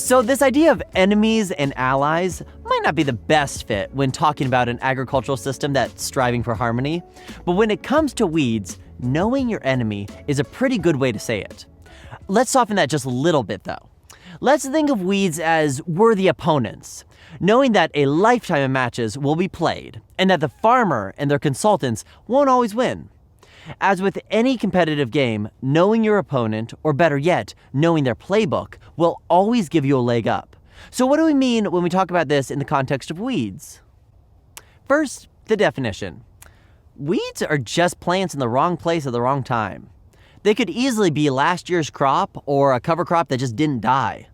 So this idea of enemies and allies might not be the best fit when talking about an agricultural system that's striving for harmony, but when it comes to weeds, knowing your enemy is a pretty good way to say it. Let's soften that just a little bit though. Let's think of weeds as worthy opponents, knowing that a lifetime of matches will be played, and that the farmer and their consultants won't always win. As with any competitive game, knowing your opponent, or better yet, knowing their playbook, will always give you a leg up. So what do we mean when we talk about this in the context of weeds? First, the definition. Weeds are just plants in the wrong place at the wrong time. They could easily be last year's crop or a cover crop that just didn't die.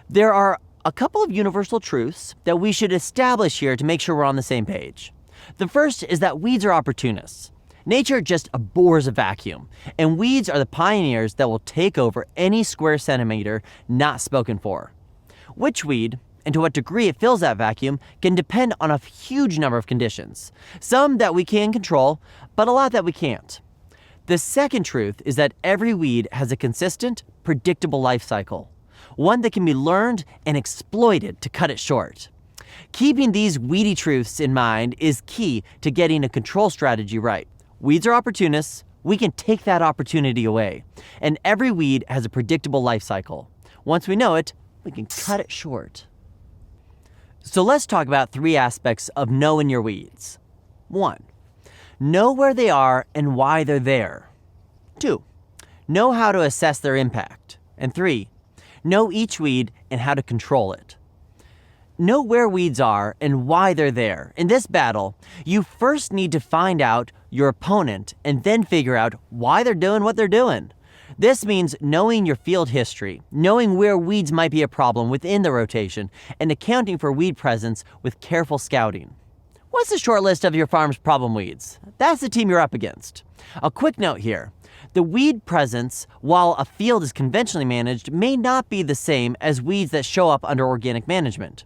There are a couple of universal truths that we should establish here to make sure we're on the same page. The first is that weeds are opportunists. Nature just abhors a vacuum, and weeds are the pioneers that will take over any square centimeter not spoken for. Which weed, and to what degree it fills that vacuum, can depend on a huge number of conditions. Some that we can control, but a lot that we can't. The second truth is that every weed has a consistent, predictable life cycle, one that can be learned and exploited to cut it short. Keeping these weedy truths in mind is key to getting a control strategy right. Weeds are opportunists, we can take that opportunity away. And every weed has a predictable life cycle. Once we know it, we can cut it short. So let's talk about 3 aspects of knowing your weeds. 1. Know where they are and why they're there. 2. Know how to assess their impact. And 3. Know each weed and how to control it. Know where weeds are and why they're there. In this battle, you first need to find out your opponent and then figure out why they're doing what they're doing. This means knowing your field history, knowing where weeds might be a problem within the rotation, and accounting for weed presence with careful scouting. What's the short list of your farm's problem weeds? That's the team you're up against. A quick note here. The weed presence, while a field is conventionally managed, may not be the same as weeds that show up under organic management.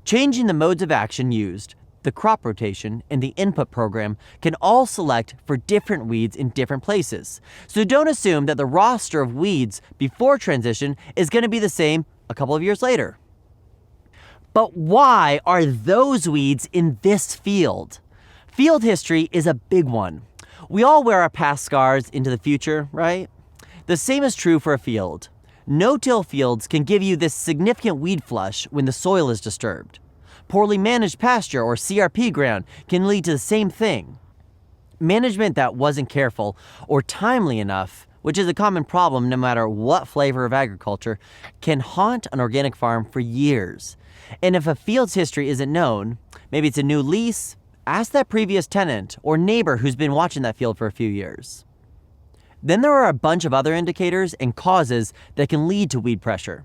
Changing the modes of action used, the crop rotation, and the input program can all select for different weeds in different places. So don't assume that the roster of weeds before transition is going to be the same a couple of years later. But why are those weeds in this field? Field history is a big one. We all wear our past scars into the future, right? The same is true for a field. No-till fields can give you this significant weed flush when the soil is disturbed. Poorly managed pasture or CRP ground can lead to the same thing. Management that wasn't careful or timely enough, which is a common problem no matter what flavor of agriculture, can haunt an organic farm for years. And if a field's history isn't known, maybe it's a new lease, ask that previous tenant or neighbor who's been watching that field for a few years. Then there are a bunch of other indicators and causes that can lead to weed pressure.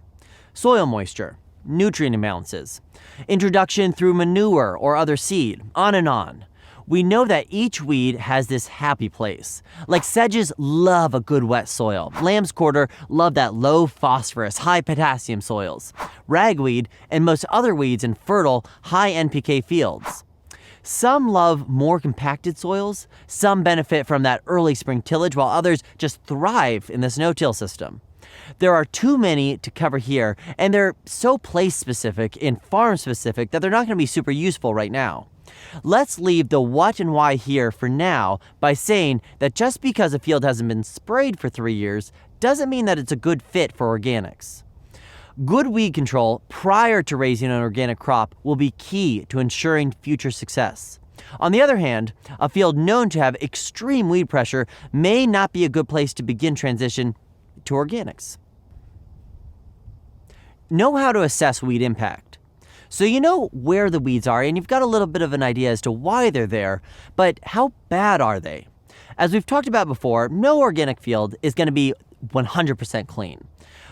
Soil moisture, nutrient imbalances, introduction through manure or other seed, on and on. We know that each weed has this happy place. Like sedges love a good wet soil. Lamb's quarter love that low phosphorus, high potassium soils. Ragweed and most other weeds in fertile, high NPK fields. Some love more compacted soils, some benefit from that early spring tillage, while others just thrive in this no-till system. There are too many to cover here, and they're so place-specific and farm-specific that they're not going to be super useful right now. Let's leave the what and why here for now by saying that just because a field hasn't been sprayed for 3 years doesn't mean that it's a good fit for organics. Good weed control prior to raising an organic crop will be key to ensuring future success. On the other hand, a field known to have extreme weed pressure may not be a good place to begin transition to organics. Know how to assess weed impact. So you know where the weeds are and you've got a little bit of an idea as to why they're there, but how bad are they? As we've talked about before, no organic field is going to be 100% clean.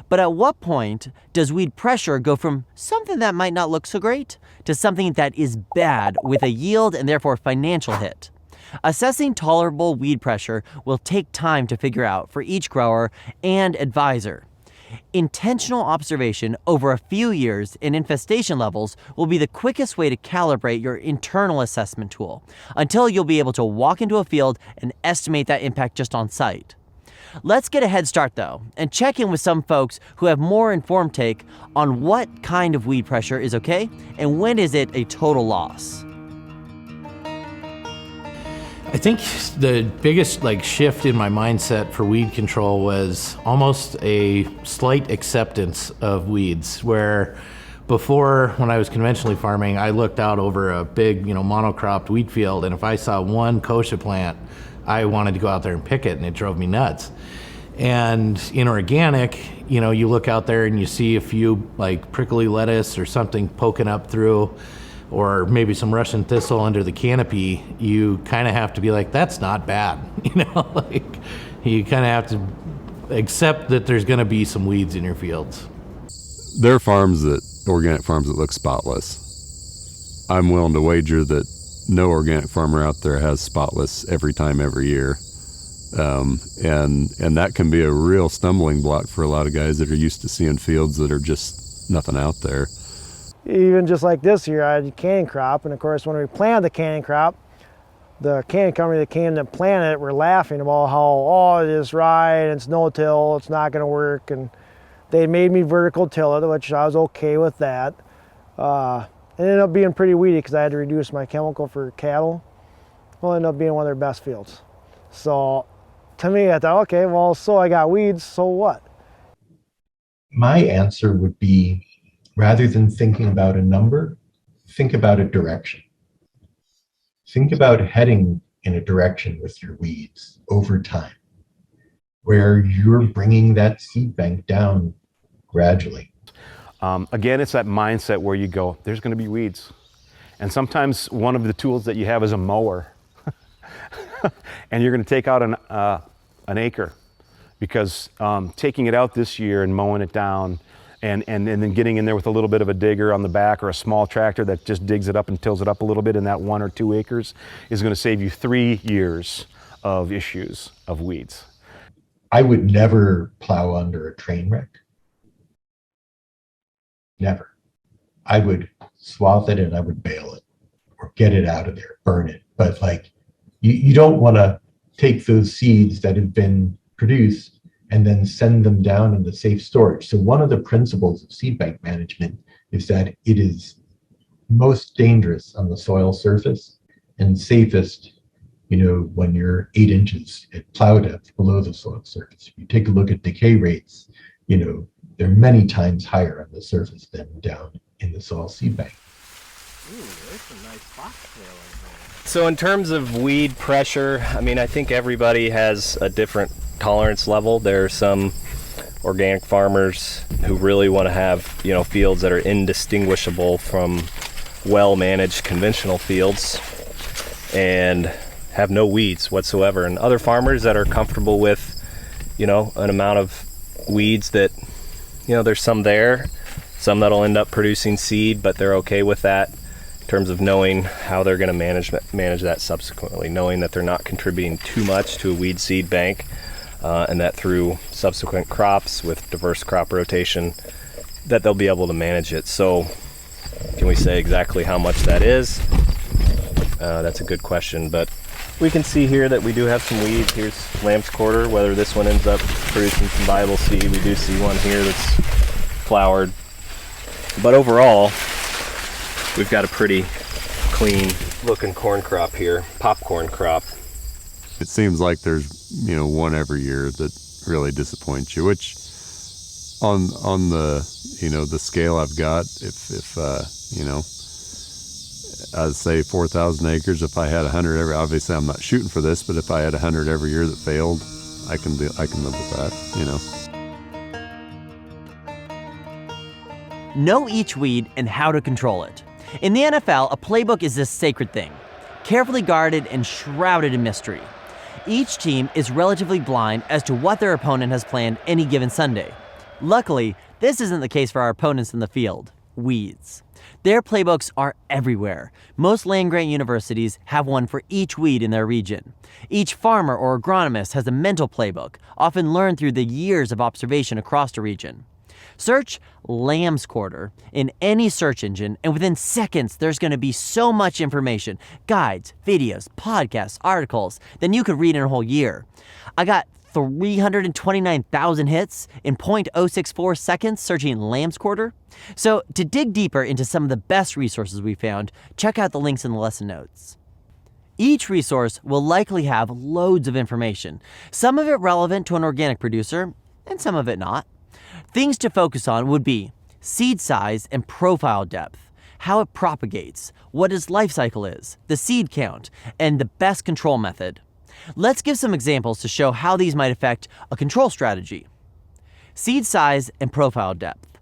But at what point does weed pressure go from something that might not look so great to something that is bad with a yield and therefore financial hit? Assessing tolerable weed pressure will take time to figure out for each grower and advisor. Intentional observation over a few years in infestation levels will be the quickest way to calibrate your internal assessment tool until you'll be able to walk into a field and estimate that impact just on site. Let's get a head start though, and check in with some folks who have more informed take on what kind of weed pressure is okay and when is it a total loss. I think the biggest shift in my mindset for weed control was almost a slight acceptance of weeds, where before, when I was conventionally farming, I looked out over a big, monocropped wheat field, and if I saw one kochia plant, I wanted to go out there and pick it, and it drove me nuts. And in organic, you look out there and you see a few prickly lettuce or something poking up through, or maybe some Russian thistle under the canopy. You kind of have to be like, that's not bad. You kind of have to accept that there's going to be some weeds in your fields. There are organic farms that look spotless. I'm willing to wager that no organic farmer out there has spotless every time, every year. And that can be a real stumbling block for a lot of guys that are used to seeing fields that are just nothing out there. Even just like this year, I had a canning crop, and of course when we planted the canning crop, the canning company that came to plant it were laughing about how, it is right, it's no-till, it's not gonna work, and they made me vertical till it, which I was okay with that. It ended up being pretty weedy because I had to reduce my chemical for cattle. Well, it ended up being one of their best fields. So to me, I thought, okay, well, so I got weeds, so what? My answer would be, rather than thinking about a number, think about a direction. Think about heading in a direction with your weeds over time, where you're bringing that seed bank down gradually. Again, it's that mindset where you go, there's going to be weeds. And sometimes one of the tools that you have is a mower. And you're going to take out an acre, because taking it out this year and mowing it down and then getting in there with a little bit of a digger on the back or a small tractor that just digs it up and tills it up a little bit in that 1 or 2 acres is going to save you 3 years of issues of weeds. I would never plow under a train wreck. Never. I would swath it and I would bale it or get it out of there, burn it. But you don't want to take those seeds that have been produced and then send them down into safe storage. So one of the principles of seed bank management is that it is most dangerous on the soil surface and safest, when you're 8 inches at plow depth below the soil surface. If you take a look at decay rates, they're many times higher on the surface than down in the soil seed bank. Ooh, there's some nice foxtail in there. So in terms of weed pressure, I think everybody has a different tolerance level. There are some organic farmers who really want to have, fields that are indistinguishable from well-managed conventional fields and have no weeds whatsoever. And other farmers that are comfortable with, an amount of weeds that, there's some there, some that'll end up producing seed, but they're okay with that in terms of knowing how they're going to manage that subsequently, knowing that they're not contributing too much to a weed seed bank, and that through subsequent crops with diverse crop rotation, that they'll be able to manage it. So can we say exactly how much that is? That's a good question, but we can see here that we do have some weeds. Here's lamb's quarter. Whether this one ends up producing some viable seed, we do see one here that's flowered. But overall, we've got a pretty clean looking corn crop here, popcorn crop. It seems like there's, one every year that really disappoints you, which on the, the scale I've got, if I'd say 4,000 acres, if I had 100 every, obviously I'm not shooting for this, but if I had 100 every year that failed, I can live with that, Know each weed and how to control it. In the NFL, a playbook is this sacred thing, carefully guarded and shrouded in mystery. Each team is relatively blind as to what their opponent has planned any given Sunday. Luckily, this isn't the case for our opponents in the field, weeds. Their playbooks are everywhere. Most land-grant universities have one for each weed in their region. Each farmer or agronomist has a mental playbook, often learned through the years of observation across a region. Search lamb's quarter in any search engine, and within seconds, there's going to be so much information, guides, videos, podcasts, articles, than you could read in a whole year. I got 329,000 hits in 0.064 seconds searching lamb's quarter. So to dig deeper into some of the best resources we found, check out the links in the lesson notes. Each resource will likely have loads of information, some of it relevant to an organic producer and some of it not. Things to focus on would be seed size and profile depth, how it propagates, what its life cycle is, the seed count, and the best control method. Let's give some examples to show how these might affect a control strategy. Seed size and profile depth.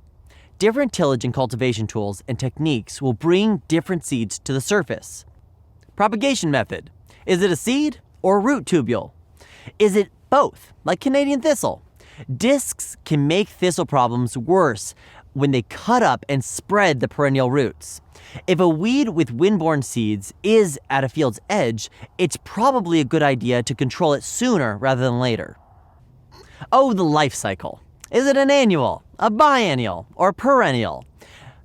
Different tillage and cultivation tools and techniques will bring different seeds to the surface. Propagation method. Is it a seed or a root tubule? Is it both, like Canadian thistle? Discs can make thistle problems worse when they cut up and spread the perennial roots. If a weed with windborne seeds is at a field's edge, it's probably a good idea to control it sooner rather than later. Oh, the life cycle. Is it an annual, a biennial, or perennial?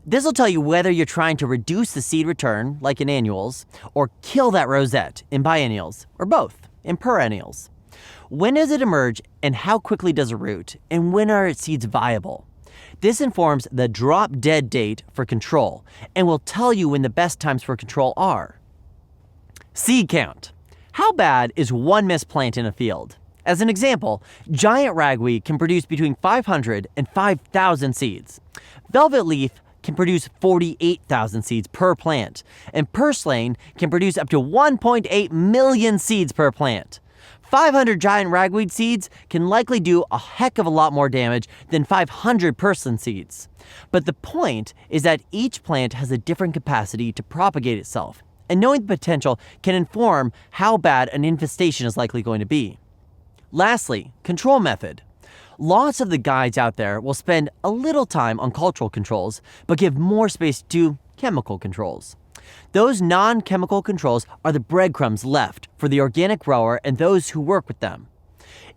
This will tell you whether you're trying to reduce the seed return, like in annuals, or kill that rosette in biennials, or both in perennials. When does it emerge and how quickly does it root, and when are its seeds viable? This informs the drop dead date for control and will tell you when the best times for control are. Seed count. How bad is one missed plant in a field? As an example, giant ragweed can produce between 500 and 5,000 seeds. Velvet leaf can produce 48,000 seeds per plant, and purslane can produce up to 1.8 million seeds per plant. 500 giant ragweed seeds can likely do a heck of a lot more damage than 500 purslane seeds. But the point is that each plant has a different capacity to propagate itself, and knowing the potential can inform how bad an infestation is likely going to be. Lastly, control method. Lots of the guides out there will spend a little time on cultural controls, but give more space to chemical controls. Those non-chemical controls are the breadcrumbs left for the organic grower and those who work with them.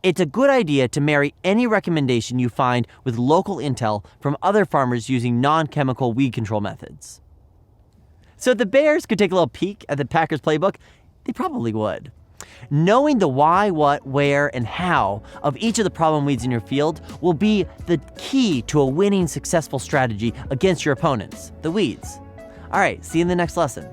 It's a good idea to marry any recommendation you find with local intel from other farmers using non-chemical weed control methods. So if the Bears could take a little peek at the Packers playbook, they probably would. Knowing the why, what, where, and how of each of the problem weeds in your field will be the key to a winning, successful strategy against your opponents, the weeds. All right, see you in the next lesson.